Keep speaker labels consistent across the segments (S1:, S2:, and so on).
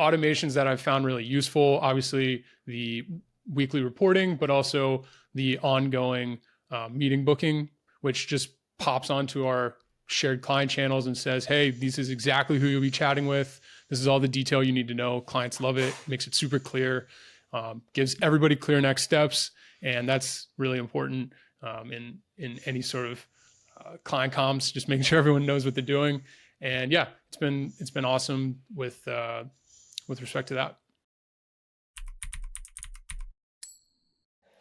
S1: automations that I've found really useful, obviously the weekly reporting, but also the ongoing meeting booking, which just pops onto our shared client channels and says, hey, this is exactly who you'll be chatting with. This is all the detail you need to know. Clients love it, makes it super clear, gives everybody clear next steps. And that's really important in any sort of client comms, just making sure everyone knows what they're doing. And yeah, it's been awesome with respect to that.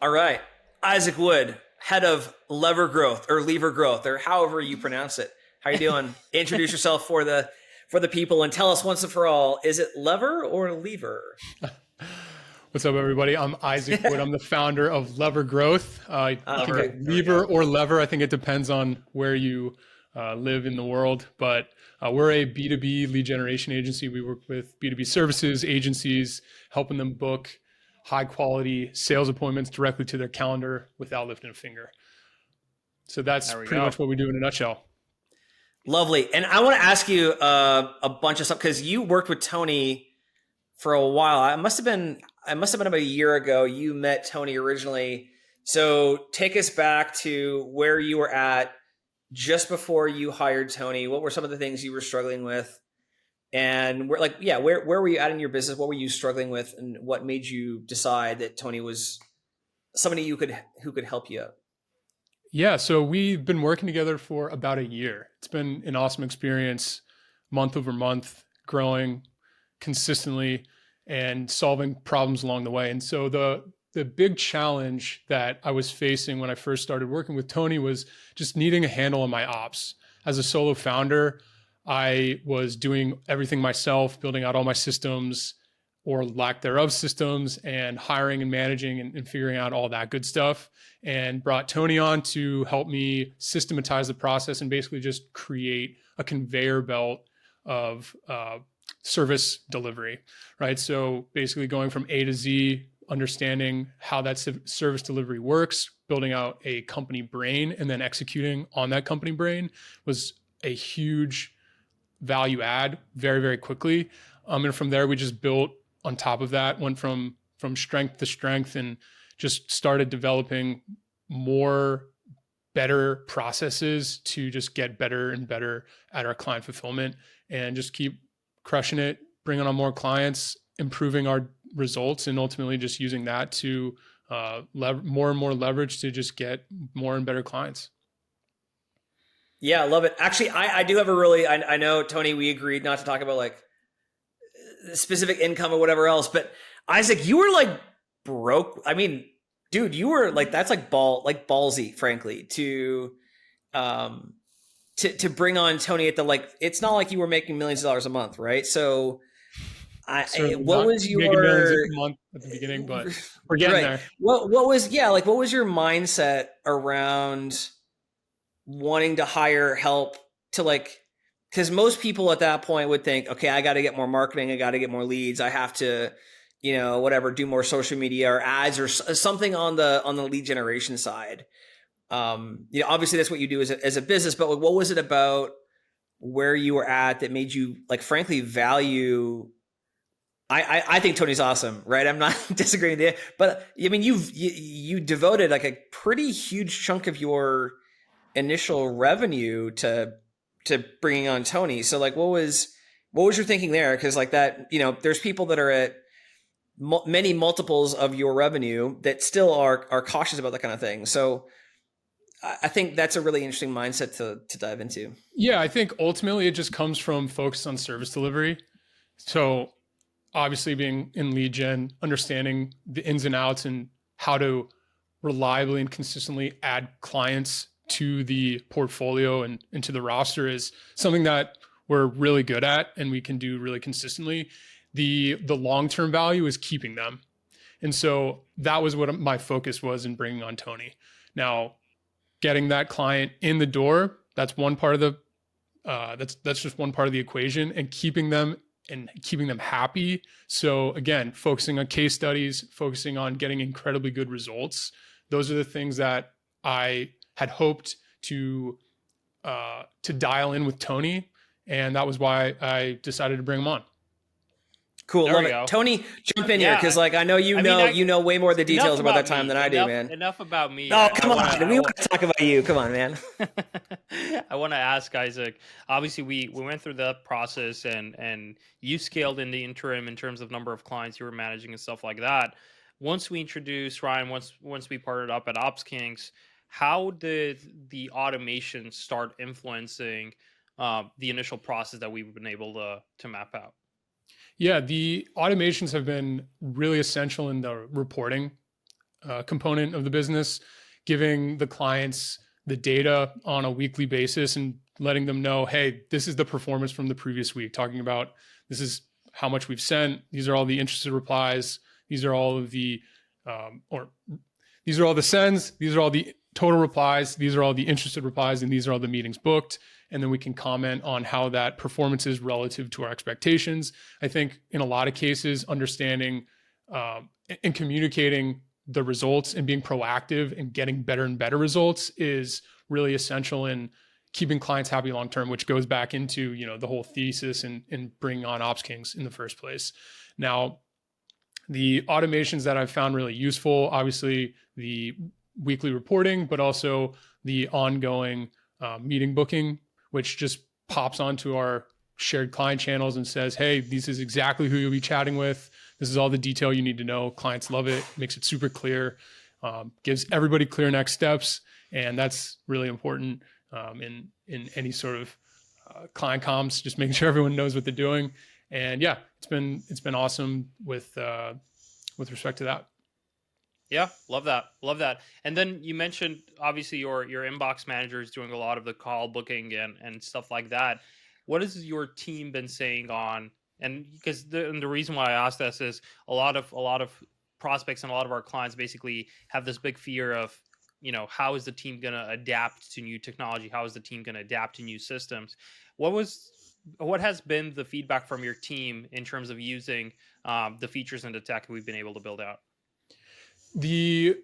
S2: All right. Isaac Wood, head of lever growth or lever growth, or however you pronounce it. How you doing? Introduce yourself for the people and tell us once and for all, is it lever or lever?
S1: What's up, everybody? I'm Isaac Wood. I'm the founder of Lever Growth. You can get lever or lever. I think it depends on where you live in the world, but we're a B2B lead generation agency. We work with B2B services, agencies, helping them book high quality sales appointments directly to their calendar without lifting a finger. So that's pretty much what we do in a nutshell.
S2: Lovely. And I want to ask you a bunch of stuff because you worked with Tony for a while. It must have been about a year ago you met Tony originally. So take us back to where you were at just before you hired Tony. What were some of the things you were struggling with? And where were you at in your business? What were you struggling with, and what made you decide that Tony was somebody who could help you out?
S1: Yeah, so we've been working together for about a year. It's been an awesome experience, month over month, growing consistently and solving problems along the way. And so the big challenge that I was facing when I first started working with Tony was just needing a handle on my ops. As a solo founder, I was doing everything myself, building out all my systems or lack thereof systems, and hiring and managing and figuring out all that good stuff, and brought Tony on to help me systematize the process and basically just create a conveyor belt of service delivery, right? So basically going from A to Z, understanding how that service delivery works, building out a company brain, and then executing on that company brain was a huge value add very, very quickly. And from there, we just built on top of that, went from strength to strength, and just started developing better processes to just get better and better at our client fulfillment and just keep crushing it, bringing on more clients, improving our results, and ultimately just using that to more and more leverage to just get more and better clients.
S2: Yeah, I love it. Actually, I do have I know, Tony, we agreed not to talk about like specific income or whatever else, but Isaac, you were like broke. I mean, dude, you were like, that's like ballsy, frankly, to bring on Tony at it's not like you were making millions of dollars a month, right? So what was your
S1: millions a month at the beginning, but we're getting there.
S2: What was your mindset around wanting to hire help to because most people at that point would think, okay, I got to get more marketing. I got to get more leads. I have to, do more social media or ads or something on the lead generation side. Obviously that's what you do as a business, but what was it about where you were at that made you frankly value? I think Tony's awesome, right? I'm not disagreeing with you, but I mean, you devoted like a pretty huge chunk of your initial revenue to bringing on Tony. So what was your thinking there? Because there's people that are at many multiples of your revenue that still are cautious about that kind of thing. So I think that's a really interesting mindset to dive into.
S1: Yeah, I think ultimately it just comes from focus on service delivery. So obviously being in lead gen, understanding the ins and outs and how to reliably and consistently add clients to the portfolio and into the roster is something that we're really good at and we can do really consistently. The long-term value is keeping them. And so that was what my focus was in bringing on Tony. Now, getting that client in the door, that's one part of the, that's just one part of the equation, and keeping them happy. So again, focusing on case studies, focusing on getting incredibly good results. Those are the things that I had hoped to dial in with Tony. And that was why I decided to bring him on.
S2: Cool.
S3: There
S2: Love
S3: we
S2: it.
S3: go.
S2: Tony, jump in here.
S3: Yeah,
S2: Cause like, I know you know way more of the
S3: enough
S2: details about that
S3: about
S2: time
S3: me.
S2: than I do, man.
S3: Enough about me.
S2: Oh, come on. We want to talk about you. Come on, man.
S3: I want to ask Isaac. Obviously, we went through that process, and you scaled in the interim in terms of number of clients you were managing and stuff like that. Once we introduced Ryan, once we partnered up at OpsKings, how did the automation start influencing the initial process that we've been able to map out?
S1: Yeah, the automations have been really essential in the reporting component of the business, giving the clients the data on a weekly basis and letting them know, hey, this is the performance from the previous week, talking about this is how much we've sent. These are all the interested replies. These are all of the, these are all the sends. These are all the total replies. These are all the interested replies, and these are all the meetings booked. And then we can comment on how that performance is relative to our expectations. I think in a lot of cases, understanding and communicating the results and being proactive and getting better and better results is really essential in keeping clients happy long term, which goes back into the whole thesis and bringing on OpsKings in the first place. Now, the automations that I've found really useful, obviously the weekly reporting, but also the ongoing meeting booking, which just pops onto our shared client channels and says, hey, this is exactly who you'll be chatting with. This is all the detail you need to know. Clients love it, makes it super clear, gives everybody clear next steps. And that's really important in any sort of client comms, just making sure everyone knows what they're doing. And yeah, it's been awesome with respect to that.
S3: Yeah, love that. Love that. And then you mentioned obviously your inbox manager is doing a lot of the call booking and stuff like that. What has your team been saying on, and because the reason why I asked this is a lot of prospects and a lot of our clients basically have this big fear of, how is the team going to adapt to new technology? How is the team going to adapt to new systems? What has been the feedback from your team in terms of using the features and the tech we've been able to build out?
S1: The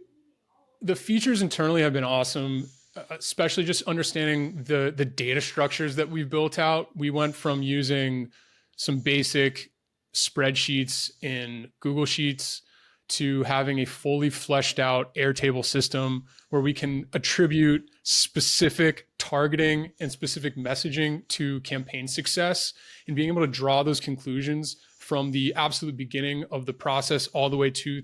S1: features internally have been awesome, especially just understanding the data structures that we've built out. We went from using some basic spreadsheets in Google Sheets to having a fully fleshed out Airtable system where we can attribute specific targeting and specific messaging to campaign success, and being able to draw those conclusions from the absolute beginning of the process all the way to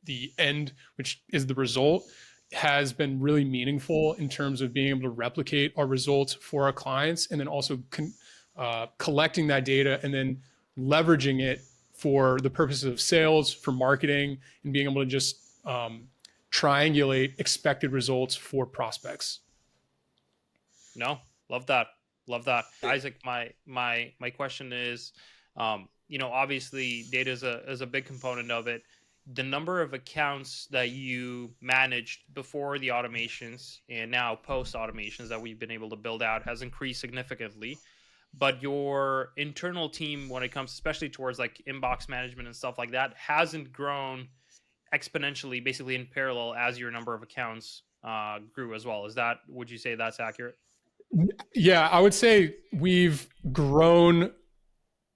S1: the end, which is the result, has been really meaningful in terms of being able to replicate our results for our clients, and then also collecting that data and then leveraging it for the purposes of sales, for marketing, and being able to just triangulate expected results for prospects.
S3: No, love that. Love that. Isaac, my question is, obviously data is a big component of it. The number of accounts that you managed before the automations and now post automations that we've been able to build out has increased significantly. But your internal team, when it comes especially towards like inbox management and stuff like that, hasn't grown exponentially, basically in parallel as your number of accounts grew as well. Would you say that's accurate?
S1: Yeah, I would say we've grown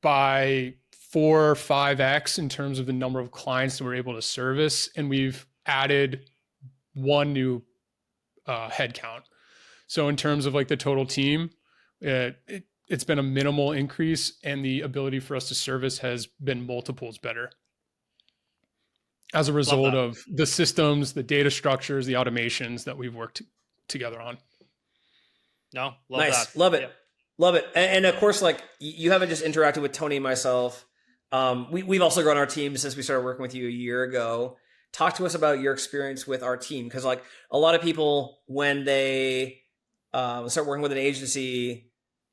S1: by 4 or 5x in terms of the number of clients that we're able to service, and we've added one new headcount. So in terms of like the total team, it's been a minimal increase, and the ability for us to service has been multiples better as a result of the systems, the data structures, the automations that we've worked together on.
S3: No, love
S2: nice.
S3: that.
S2: Love it.
S3: Yeah.
S2: Love it. And of course, like, you haven't just interacted with Tony and myself. We've also grown our team since we started working with you a year ago. Talk to us about your experience with our team. Because like a lot of people, when they start working with an agency,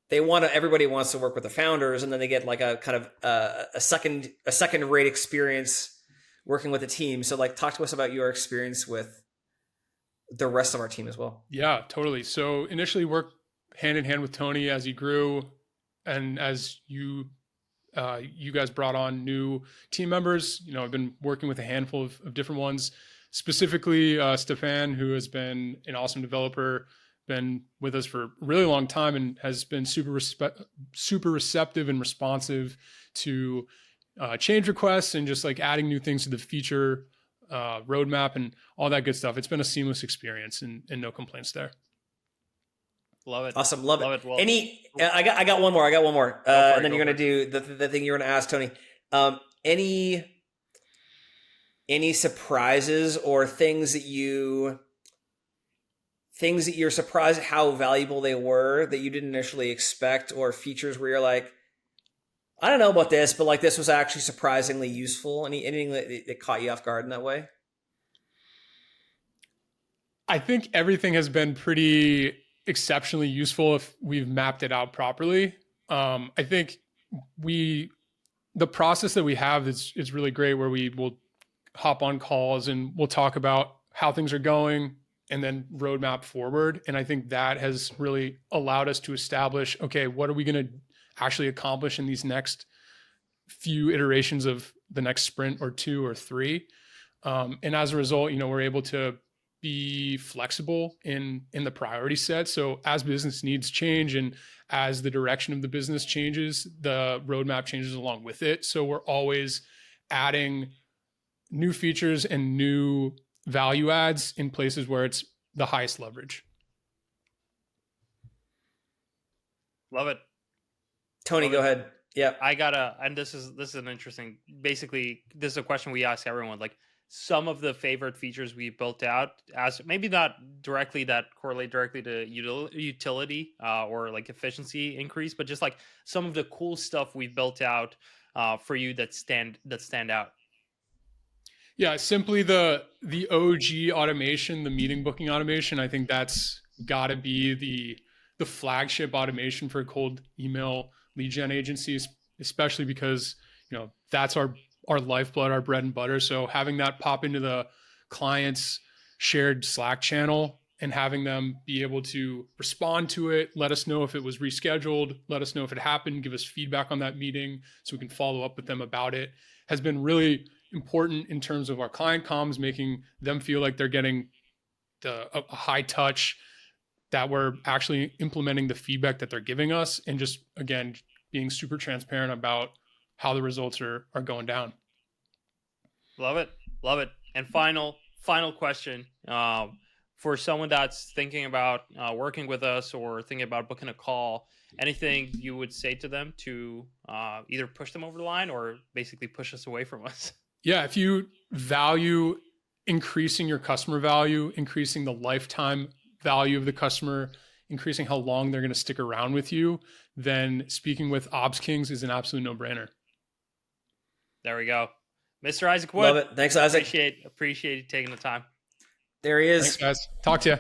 S2: everybody wants to work with the founders, and then they get like a kind of a second rate experience working with a team. So like, talk to us about your experience with the rest of our team as well.
S1: Yeah, totally. So initially worked hand in hand with Tony as he grew, and as you guys brought on new team members. I've been working with a handful of different ones, specifically Stefan, who has been an awesome developer, been with us for a really long time, and has been super receptive and responsive to change requests and just like adding new things to the feature roadmap and all that good stuff. It's been a seamless experience and no complaints there.
S3: Love it.
S2: Awesome. Love
S3: Love
S2: it.
S3: it. Well,
S2: I got one more. And then you're going to do the thing you were going to ask, Tony. Any surprises or things that you're surprised at how valuable they were that you didn't initially expect, or features where you're like, I don't know about this, but like this was actually surprisingly useful? Anything that caught you off guard in that way?
S1: I think everything has been pretty exceptionally useful if we've mapped it out properly. I think the process that we have is really great, where we will hop on calls and we'll talk about how things are going and then roadmap forward. And I think that has really allowed us to establish, okay, what are we going to actually accomplish in these next few iterations of the next sprint or 2 or 3. And as a result, we're able to be flexible in the priority set. So as business needs change and as the direction of the business changes, the roadmap changes along with it. So we're always adding new features and new value adds in places where it's the highest leverage.
S3: Love it.
S2: Tony, go ahead. Yeah.
S3: And this is an interesting, basically, this is a question we ask everyone, like some of the favorite features we built out, as maybe not directly that correlate directly to utility or like efficiency increase, but just like some of the cool stuff we built out for you that stand out.
S1: Yeah, simply the OG automation, the meeting booking automation. I think that's got to be the flagship automation for a cold email lead gen agencies, especially because that's our lifeblood, our bread and butter. So having that pop into the client's shared Slack channel and having them be able to respond to it, let us know if it was rescheduled, let us know if it happened, give us feedback on that meeting so we can follow up with them about it, has been really important in terms of our client comms, making them feel like they're getting a high touch, that we're actually implementing the feedback that they're giving us, and just, again, being super transparent about how the results are going down.
S3: Love it. And final question, for someone that's thinking about working with us or thinking about booking a call, anything you would say to them to either push them over the line or basically push us away from us?
S1: Yeah, if you value increasing your customer value, increasing the lifetime value of the customer, increasing how long they're going to stick around with you, then speaking with OpsKings is an absolute no-brainer.
S3: There we go. Mr. Isaac Wood.
S2: Love it. Thanks, Isaac.
S3: Appreciate you taking the time.
S2: There he is.
S1: Thanks, guys. Talk to you.